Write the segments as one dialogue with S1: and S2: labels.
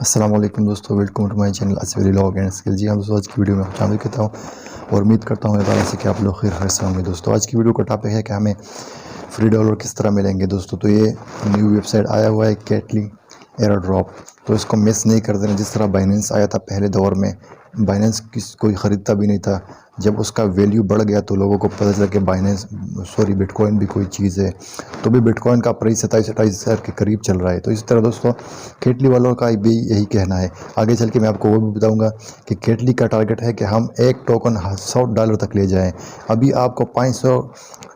S1: अस्सलाम वालेकुम दोस्तों, वेलकम टू माय चैनल असवरी लॉग एंड स्किल। जी हाँ दोस्तों, आज की वीडियो में शामिल करता हूँ और उम्मीद करता हूँ अल्लाह से कि आप लोग खैर से होंगे। दोस्तों आज की वीडियो का टॉपिक है कि हमें फ्री डॉलर किस तरह मिलेंगे। दोस्तों तो ये न्यू वेबसाइट आया हुआ है कैटली एयर ड्रॉप, तो इसको मिस नहीं कर देना। जिस तरह बाइनेंस आया था पहले दौर में, बाइनेंस कोई ख़रीदता भी नहीं था। जब उसका वैल्यू बढ़ गया तो लोगों को पता चला कि बाइनेंस बिटकॉइन भी कोई चीज़ है। तो भी बिटकॉइन का प्राइस 27-28 हज़ार के करीब चल रहा है। तो इस तरह दोस्तों केटली वालों का भी यही कहना है। आगे चल के मैं आपको वो भी बताऊंगा कि केटली का टारगेट है कि हम एक टोकन $100 तक ले जाएं। अभी आपको 500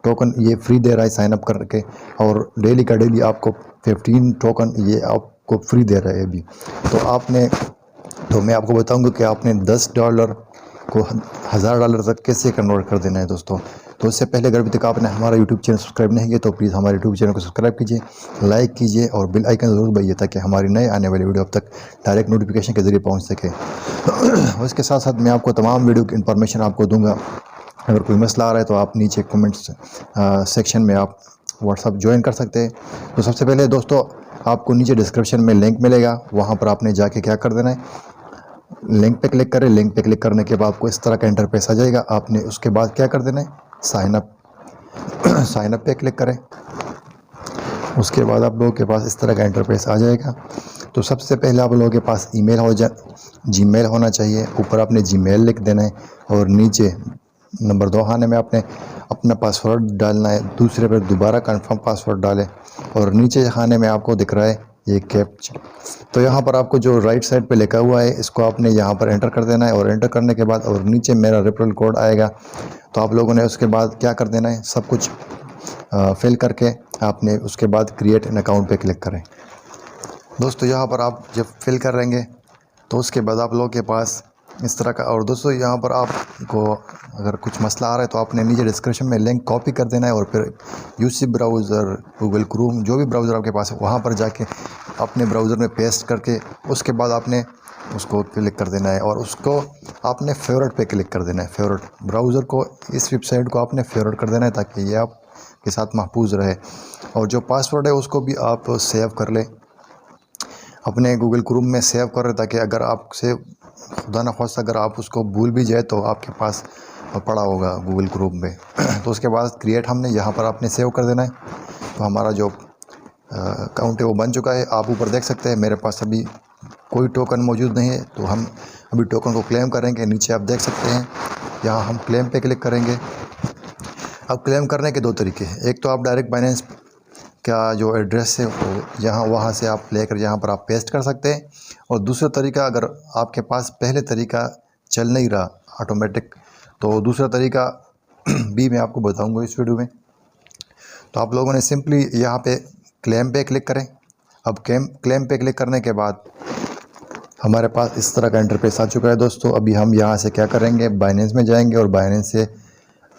S1: टोकन ये फ्री दे रहा है साइन अप करके, और डेली का डेली आपको 15 टोकन ये आपको फ्री दे रहा है अभी। तो मैं आपको बताऊंगा कि आपने $10 को $1000 तक कैसे कन्वर्ट कर देना है दोस्तों। तो उससे पहले अगर अभी तक आपने हमारा यूट्यूब चैनल सब्सक्राइब नहीं किया तो प्लीज़ हमारे यूट्यूब चैनल को सब्सक्राइब कीजिए, लाइक कीजिए और बेल आइकन ज़रूर दबाइए ताकि हमारी नए आने वाली वीडियो अब तक डायरेक्ट नोटिफिकेशन के ज़रिए पहुंच सके। और इसके साथ साथ मैं आपको तमाम वीडियो की इन्फॉर्मेशन आपको दूंगा। अगर कोई मसला आ रहा है तो आप नीचे कमेंट्स सेक्शन में आप व्हाट्सअप ज्वाइन कर सकते हैं। तो सबसे पहले दोस्तों आपको नीचे डिस्क्रिप्शन में लिंक मिलेगा, वहाँ पर आपने जाके क्या कर देना है, लिंक पे क्लिक करें। लिंक पे क्लिक करने के बाद आपको इस तरह का इंटरफेस आ जाएगा। आपने उसके बाद क्या कर देना है, साइन अप पे क्लिक करें। उसके बाद आप लोगों के पास इस तरह का इंटरफेस आ जाएगा। तो सबसे पहले आप लोगों के पास जीमेल होना चाहिए। ऊपर आपने जीमेल लिख देना है और नीचे नंबर 2 खाने में आपने अपना पासवर्ड डालना है। दूसरे पर दोबारा कंफर्म पासवर्ड डालें और नीचे खाने में आपको दिख रहा है ये कैप्चा। तो यहाँ पर आपको जो राइट साइड पे लिखा हुआ है इसको आपने यहाँ पर एंटर कर देना है, और एंटर करने के बाद और नीचे मेरा रेफरल कोड आएगा। तो आप लोगों ने उसके बाद क्या कर देना है, सब कुछ फिल करके आपने उसके बाद क्रिएट एन अकाउंट पे क्लिक करें। दोस्तों यहाँ पर आप जब फिल कर लेंगे तो उसके बाद आप लोगों के पास इस तरह का, और दोस्तों यहाँ पर आपको अगर कुछ मसला आ रहा है तो आपने नीचे डिस्क्रिप्शन में लिंक कॉपी कर देना है और फिर यूसी ब्राउज़र, गूगल क्रोम, जो भी ब्राउज़र आपके पास है वहाँ पर जाके अपने ब्राउज़र में पेस्ट करके उसके बाद आपने उसको क्लिक कर देना है और उसको आपने फेवरेट पे क्लिक कर देना है। फेवरेट ब्राउज़र को, इस वेबसाइट को आपने फेवरेट कर देना है ताकि ये आपके साथ महफूज रहे। और जो पासवर्ड है उसको भी आप सेव कर लें, अपने गूगल क्रोम में सेव कर रहे, ताकि अगर आपसे खुदा न खास्ता अगर आप उसको भूल भी जाए तो आपके पास पड़ा होगा गूगल क्रोम में। तो उसके बाद क्रिएट हमने यहाँ पर आपने सेव कर देना है। तो हमारा जो अकाउंट है वो बन चुका है। आप ऊपर देख सकते हैं मेरे पास अभी कोई टोकन मौजूद नहीं है, तो हम अभी टोकन को क्लेम करेंगे। नीचे आप देख सकते हैं यहाँ हम क्लेम पे क्लिक करेंगे। अब क्लेम करने के 2 तरीके हैं। एक तो आप डायरेक्ट बाइनेंस का जो एड्रेस है वो वहाँ से आप लेकर यहाँ पर आप पेस्ट कर सकते हैं, और दूसरा तरीका अगर आपके पास पहले तरीका चल नहीं रहा ऑटोमेटिक, तो दूसरा तरीका भी मैं आपको बताऊंगा इस वीडियो में। तो आप लोगों ने सिंपली यहाँ पे क्लेम पे क्लिक करें। अब क्लेम पे क्लिक करने के बाद हमारे पास इस तरह का इंटरफेस आ चुका है दोस्तों। अभी हम यहाँ से क्या करेंगे, बाइनेंस में जाएंगे और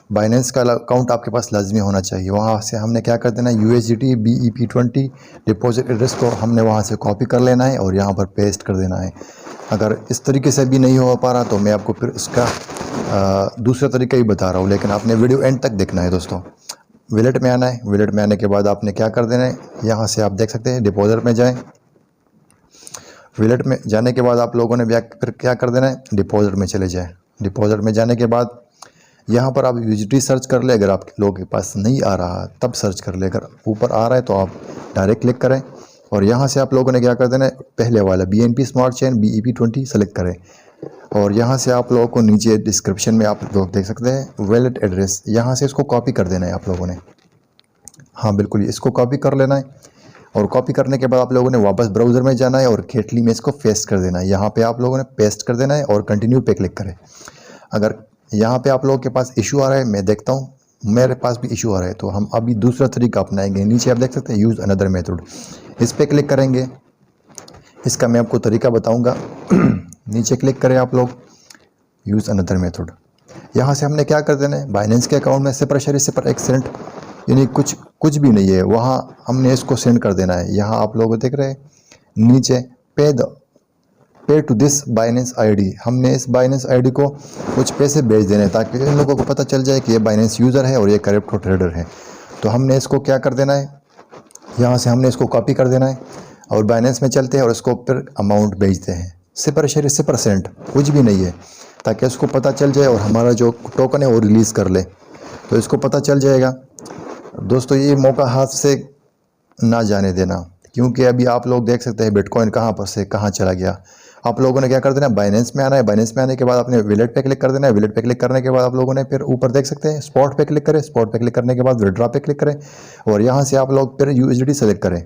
S1: बाइनेंस का अकाउंट आपके पास लाजमी होना चाहिए। वहाँ से हमने क्या कर देना है, USDT BEP20 डिपॉजिट एड्रेस को हमने वहाँ से कॉपी कर लेना है और यहाँ पर पेस्ट कर देना है। अगर इस तरीके से भी नहीं हो पा रहा तो मैं आपको फिर इसका दूसरा तरीका ही बता रहा हूँ, लेकिन आपने वीडियो एंड तक देखना है दोस्तों। वॉलेट में आना है। वॉलेट में आने के बाद आपने क्या कर देना है, यहाँ से आप देख सकते हैं डिपॉजिट में जाएँ। वॉलेट में जाने के बाद आप लोगों ने फिर क्या कर देना है, डिपॉजिट में चले जाएँ। डिपॉजिट में जाने के बाद यहाँ पर आप USDT सर्च कर ले। अगर आपके लोगों के पास नहीं आ रहा तब सर्च कर ले, अगर ऊपर आ रहा है तो आप डायरेक्ट क्लिक करें और यहाँ से आप लोगों ने क्या कर देना है, पहले वाला BNB smart chain BEP20 select करें, और यहाँ से आप लोगों को नीचे डिस्क्रिप्शन में आप लोग देख सकते हैं वॉलेट एड्रेस, यहाँ से इसको कॉपी कर देना है आप लोगों ने। हाँ बिल्कुल, इसको कॉपी कर लेना है, और कॉपी करने के बाद आप लोगों ने वापस ब्राउज़र में जाना है और केटली में इसको पेस्ट कर देना है। यहाँ पे आप लोगों ने पेस्ट कर देना है और कंटिन्यू पे क्लिक करें। अगर यहाँ पे आप लोगों के पास इशू आ रहा है, मैं देखता हूँ मेरे पास भी इशू आ रहा है, तो हम अभी दूसरा तरीका अपनाएंगे। नीचे आप देख सकते हैं यूज़ अनदर मेथड, इस पर क्लिक करेंगे। इसका मैं आपको तरीका बताऊँगा। नीचे क्लिक करें आप लोग, यूज़ अनदर मेथड। यहाँ से हमने क्या कर देना है, बाइनेंस के अकाउंट में सिपर एक सेंट, यानी कुछ भी नहीं है, वहाँ हमने इसको सेंड कर देना है। यहाँ आप लोग देख रहे हैं नीचे पे टू दिस बाइनेंस ID, हमने इस बाइनेंस ID को कुछ पैसे भेज देने हैं ताकि इन लोगों को पता चल जाए कि ये बाइनेंस यूज़र है और ये क्रिप्टो ट्रेडर है। तो हमने इसको क्या कर देना है, यहाँ से हमने इसको कॉपी कर देना है। और बाइनेंस में चलते हैं और इसको फिर अमाउंट भेजते हैं। 0% कुछ भी नहीं है, ताकि उसको पता चल जाए और हमारा जो टोकन है वो रिलीज़ कर ले, तो इसको पता चल जाएगा। दोस्तों ये मौका हाथ से ना जाने देना, क्योंकि अभी आप लोग देख सकते हैं बिटकॉइन कहाँ पर से कहाँ चला गया। आप लोगों ने क्या कर देना, बाइनेंस में आना है, बाइनेंस में आने के बाद अपने वॉलेट पे क्लिक कर देना है। वॉलेट पे क्लिक करने के बाद आप लोगों ने फिर ऊपर देख सकते हैं स्पॉट पे क्लिक करें, स्पॉट पे क्लिक करने के बाद विड्रॉ पे क्लिक करें और यहाँ से आप लोग फिर USDT सेलेक्ट करें।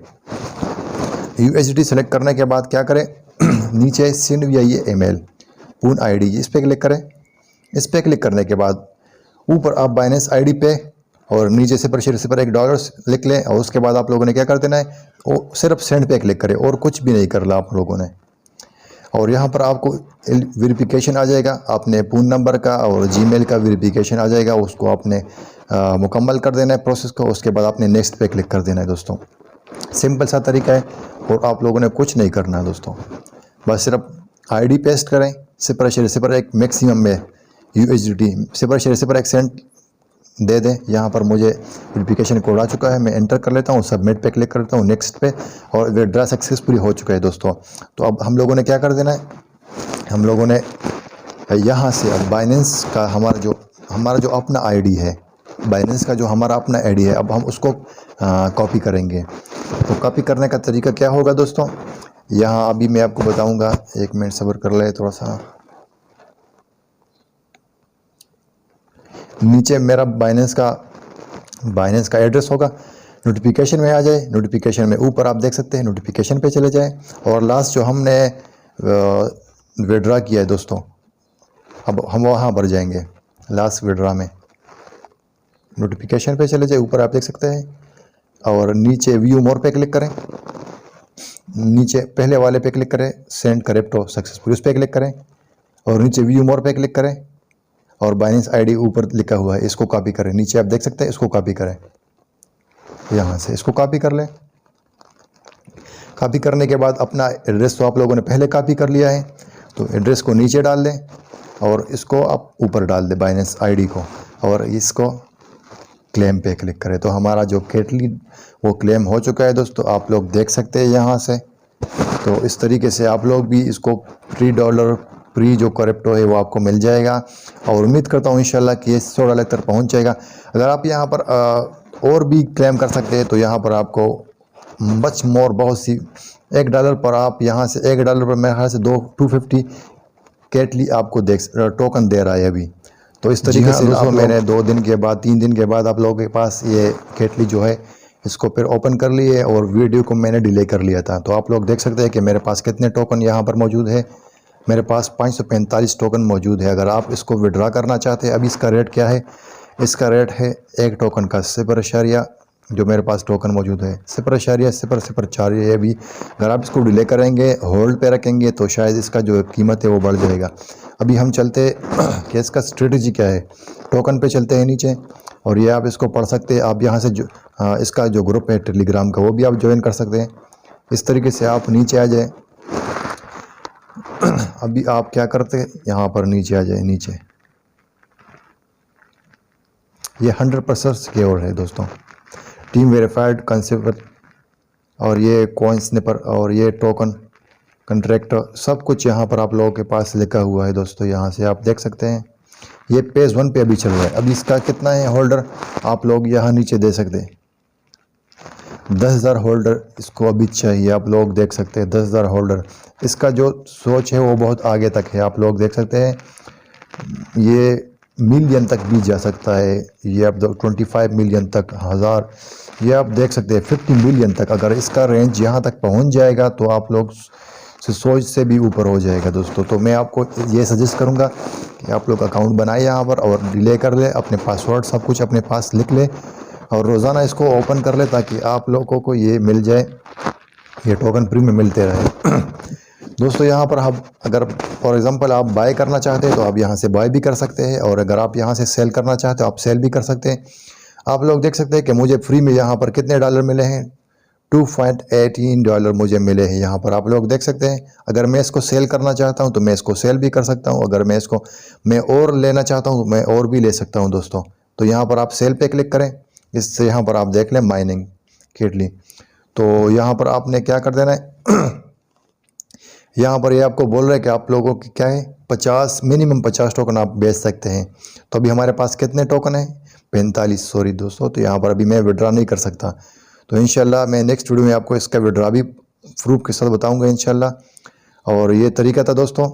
S1: USDT सेलेक्ट करने के बाद क्या करें नीचे सेंड via email पूर्ण ID, इस पर क्लिक करें। इस पर क्लिक करने के बाद ऊपर आप बाइनेंस ID पे और नीचे $0.1 लिख लें और उसके बाद आप लोगों ने क्या कर देना है, वो सिर्फ सेंड पे क्लिक करें और कुछ भी नहीं करना आप लोगों ने। और यहाँ पर आपको वेरिफिकेशन आ जाएगा, आपने फ़ोन नंबर का और जीमेल का वेरिफिकेशन आ जाएगा, उसको आपने मुकम्मल कर देना है प्रोसेस को। उसके बाद आपने नेक्स्ट पे क्लिक कर देना है दोस्तों। सिंपल सा तरीका है और आप लोगों ने कुछ नहीं करना है दोस्तों, बस सिर्फ ID पेस्ट करें। 0.01 मैक्सिमम में USDT 0.01 सेंट दे दें। यहाँ पर मुझे वेरिफिकेशन कोड आ चुका है, मैं एंटर कर लेता हूँ, सबमिट पे क्लिक करता हूँ, नेक्स्ट पे, और विड्रॉ सक्सेसफुली हो चुका है दोस्तों। तो अब हम लोगों ने क्या कर देना है, हम लोगों ने यहाँ से अब बाइनेंस का हमारा जो अपना ID है, बाइनेंस का जो हमारा अपना ID है, अब हम उसको कॉपी करेंगे। तो कॉपी करने का तरीका क्या होगा दोस्तों, यहाँ अभी मैं आपको बताऊँगा, 1 मिनट सब्र कर ले थोड़ा सा। नीचे मेरा बाइनेंस का एड्रेस होगा, नोटिफिकेशन में आ जाए। नोटिफिकेशन में ऊपर आप देख सकते हैं, नोटिफिकेशन पे चले जाए और लास्ट जो हमने विड्रॉ किया है दोस्तों, अब हम वहाँ भर जाएंगे। लास्ट विड्रॉ में नोटिफिकेशन पे चले जाए, ऊपर आप देख सकते हैं, और नीचे व्यू मोर पे क्लिक करें। नीचे पहले वाले पे क्लिक करें, सेंड क्रिप्टो सक्सेसफुल, उस पर क्लिक करें और नीचे व्यू मोर पे क्लिक करें और बाइनेंस ID ऊपर लिखा हुआ है, इसको कॉपी करें। नीचे आप देख सकते हैं, इसको कॉपी करें, यहाँ से इसको कॉपी कर लें। कॉपी करने के बाद अपना एड्रेस तो आप लोगों ने पहले कॉपी कर लिया है, तो एड्रेस को नीचे डाल दें और इसको आप ऊपर डाल दें बाइनेंस ID को, और इसको क्लेम पे क्लिक करें। तो हमारा जो केटली वो क्लेम हो चुका है दोस्तों, आप लोग देख सकते हैं यहाँ से। तो इस तरीके से आप लोग भी इसको $3 फ्री जो क्रिप्टो है वो आपको मिल जाएगा, और उम्मीद करता हूँ इंशाल्लाह कि ये $100 तक पहुँच जाएगा। अगर आप यहाँ पर और भी क्लेम कर सकते हैं तो यहाँ पर आपको मच मोर बहुत सी $1 पर आप यहाँ से $1 पर मेरे ख्याल से 250 केटली आपको टोकन दे रहा है अभी। तो इस तरीके से दोस्तों मैंने 2 दिन के बाद 3 दिन के बाद आप लोगों के पास ये केटली जो है इसको फिर ओपन कर लिए और वीडियो को मैंने डिले कर लिया था। तो आप लोग देख सकते हैं कि मेरे पास कितने टोकन यहाँ पर मौजूद है। मेरे पास 545 टोकन मौजूद है। अगर आप इसको विड्रॉ करना चाहते हैं, अभी इसका रेट क्या है, इसका रेट है एक टोकन का 0.0 जो मेरे पास टोकन मौजूद है 0.004 है अभी। अगर आप इसको डिले करेंगे, होल्ड पे रखेंगे, तो शायद इसका जो कीमत है वो बढ़ जाएगा। अभी हम चलते कि इसका स्ट्रेटजी क्या है। टोकन पे चलते हैं नीचे, और ये आप इसको पढ़ सकते हैं। आप यहाँ से जो इसका जो ग्रुप है टेलीग्राम का, वो भी आप ज्वाइन कर सकते हैं। इस तरीके से आप नीचे आ जाए। अभी आप क्या करते हैं, यहाँ पर नीचे आ जाए। नीचे ये 100% सिक्योर है दोस्तों, टीम वेरीफाइड कंसेप्ट, और ये कॉइन स्निपर और ये टोकन कंट्रैक्ट सब कुछ यहाँ पर आप लोगों के पास लिखा हुआ है दोस्तों। यहाँ से आप देख सकते हैं, ये पेज 1 पे अभी चल रहा है। अभी इसका कितना है होल्डर, आप लोग यहाँ नीचे दे सकते हैं। 10,000 होल्डर इसको अभी चाहिए, आप लोग देख सकते हैं 10,000 होल्डर। इसका जो सोच है वो बहुत आगे तक है, आप लोग देख सकते हैं। ये मिलियन तक भी जा सकता है, ये आप 25 मिलियन तक, 1000, ये आप देख सकते हैं 50 मिलियन तक। अगर इसका रेंज यहाँ तक पहुँच जाएगा तो आप लोग सोच से भी ऊपर हो जाएगा दोस्तों। तो मैं आपको ये सजेस्ट करूँगा कि आप लोग अकाउंट बनाए यहाँ पर और डिले कर ले, अपने पासवर्ड सब कुछ अपने पास लिख ले और रोज़ाना इसको ओपन कर ले, ताकि आप लोगों को ये मिल जाए, ये टोकन फ्री में मिलते रहे। दोस्तों यहाँ पर आप अगर फॉर एग्जांपल आप बाय करना चाहते हैं तो आप यहाँ से बाय भी कर सकते हैं, और अगर आप यहाँ से सेल करना चाहते हो आप सेल भी कर सकते हैं। आप लोग देख सकते हैं कि मुझे फ्री में यहाँ पर कितने डॉलर मिले हैं, $2.18 मुझे मिले हैं यहाँ पर, आप लोग देख सकते हैं। अगर मैं इसको सेल करना चाहता हूँ तो मैं इसको सेल भी कर सकता हूँ, अगर मैं इसको और लेना चाहता हूँ तो मैं और भी ले सकता हूँ दोस्तों। तो यहाँ पर आप सेल पे क्लिक करें, इससे यहाँ पर आप देख लें माइनिंग केटली। तो यहाँ पर आपने क्या कर देना है, यहाँ पर ये आपको बोल रहे हैं कि आप लोगों की क्या है 50 मिनिमम 50 टोकन आप बेच सकते हैं। तो अभी हमारे पास कितने टोकन हैं 45 सॉरी दोस्तों। तो यहाँ पर अभी मैं विड्रा नहीं कर सकता। तो इंशाल्लाह मैं नेक्स्ट वीडियो में आपको इसका विड्रा भी प्रूफ के साथ बताऊँगा इंशाल्लाह। और ये तरीका था दोस्तों।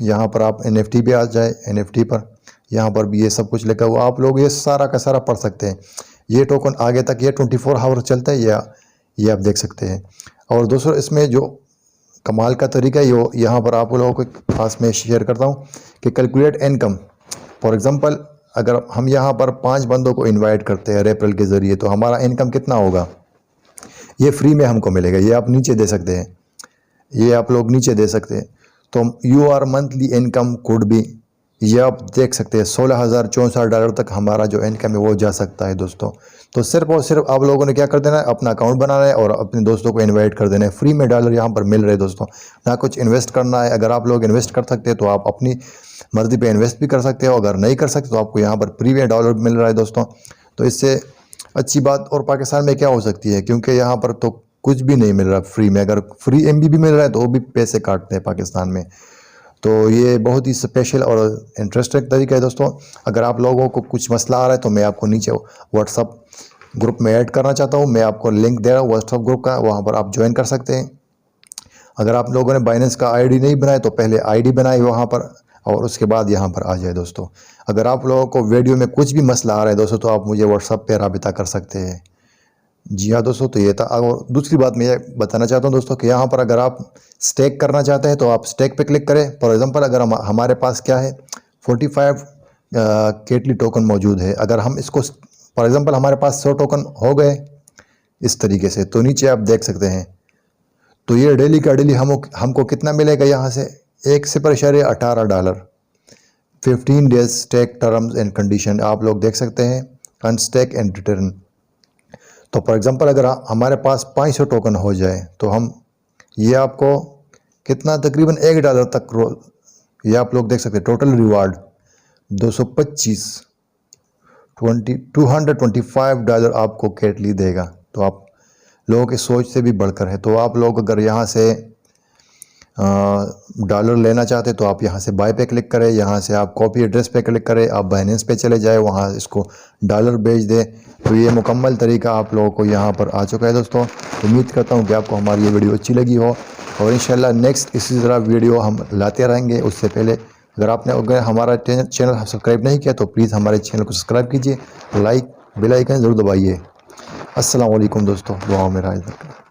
S1: यहाँ पर आप NFT पे आ जाए, NFT पर यहाँ पर भी ये सब कुछ लिखा हुआ, आप लोग ये सारा का सारा पढ़ सकते हैं। ये टोकन आगे तक ये 24 आवर चलता है या ये आप देख सकते हैं। और दोस्तों इसमें जो कमाल का तरीका है यो यहाँ पर आप लोगों के पास में शेयर करता हूँ कि कैलकुलेट इनकम। फॉर एग्जांपल अगर हम यहाँ पर 5 बंदों को इनवाइट करते हैं रेफरल के ज़रिए तो हमारा इनकम कितना होगा, ये फ्री में हमको मिलेगा। ये आप नीचे दे सकते हैं, ये आप लोग नीचे दे सकते हैं। तो यूर मंथली इनकम कुड भी, ये आप देख सकते हैं $16,064 तक हमारा जो इनकम है वो जा सकता है दोस्तों। तो सिर्फ और सिर्फ आप लोगों ने क्या कर देना है, अपना अकाउंट बनाना है और अपने दोस्तों को इनवाइट कर देना है। फ्री में डॉलर यहाँ पर मिल रहे हैं दोस्तों, ना कुछ इन्वेस्ट करना है। अगर आप लोग इन्वेस्ट कर सकते हैं तो आप अपनी मर्ज़ी पे इन्वेस्ट भी कर सकते हो, अगर नहीं कर सकते तो आपको यहाँ पर फ्री में डॉलर मिल रहा है दोस्तों। तो इससे अच्छी बात और पाकिस्तान में क्या हो सकती है, क्योंकि यहाँ पर तो कुछ भी नहीं मिल रहा फ्री में। अगर फ्री MB भी मिल रहा है तो वो भी पैसे काटते हैं पाकिस्तान में। तो ये बहुत ही स्पेशल और इंटरेस्टिंग तरीका है दोस्तों। अगर आप लोगों को कुछ मसला आ रहा है तो मैं आपको नीचे व्हाट्सअप ग्रुप में ऐड करना चाहता हूँ। मैं आपको लिंक दे रहा हूँ व्हाट्सअप ग्रुप का, वहाँ पर आप ज्वाइन कर सकते हैं। अगर आप लोगों ने बाइनेंस का ID नहीं बनाया तो पहले ID बनाए वहाँ पर और उसके बाद यहाँ पर आ जाए दोस्तों। अगर आप लोगों को वीडियो में कुछ भी मसला आ रहा है दोस्तों तो आप मुझे व्हाट्सअप पर राबिता कर सकते हैं। जी हाँ दोस्तों, तो ये था। और दूसरी बात मैं ये बताना चाहता हूँ दोस्तों कि यहाँ पर अगर आप स्टेक करना चाहते हैं तो आप स्टेक पे क्लिक करें। फॉर एग्जांपल अगर हमारे पास क्या है 45 केटली टोकन मौजूद है। अगर हम इसको फॉर एग्जांपल हमारे पास 100 टोकन हो गए इस तरीके से, तो नीचे आप देख सकते हैं। तो ये डेली का डेली हमको कितना मिलेगा यहाँ से, $1.18। 15 days stake terms and condition आप लोग देख सकते हैं, अनस्टेक एंड रिटर्न। तो फॉर एग्जांपल अगर हमारे पास 500 टोकन हो जाए तो हम ये आपको कितना तकरीबन $1 तक ये आप लोग देख सकते हैं। टोटल रिवार्ड 225 डॉलर आपको केटली देगा। तो आप लोगों की सोच से भी बढ़कर है। तो आप लोग अगर यहाँ से डॉलर लेना चाहते तो आप यहाँ से बाय पे क्लिक करें, यहाँ से आप कॉपी एड्रेस पे क्लिक करें, आप बाइनेंस पे चले जाए, वहाँ इसको डॉलर भेज दें। तो ये मुकम्मल तरीका आप लोगों को यहाँ पर आ चुका है दोस्तों। उम्मीद करता हूँ कि आपको हमारी ये वीडियो अच्छी लगी हो और इंशाल्लाह नेक्स्ट इसी तरह वीडियो हम लाते रहेंगे। उससे पहले अगर आपने हमारा चैनल सब्सक्राइब नहीं किया तो प्लीज़ हमारे चैनल को सब्सक्राइब कीजिए, लाइक बेल आइकन ज़रूर दबाइए। अस्सलाम वालेकुम दोस्तों, दुआ में राज रखें।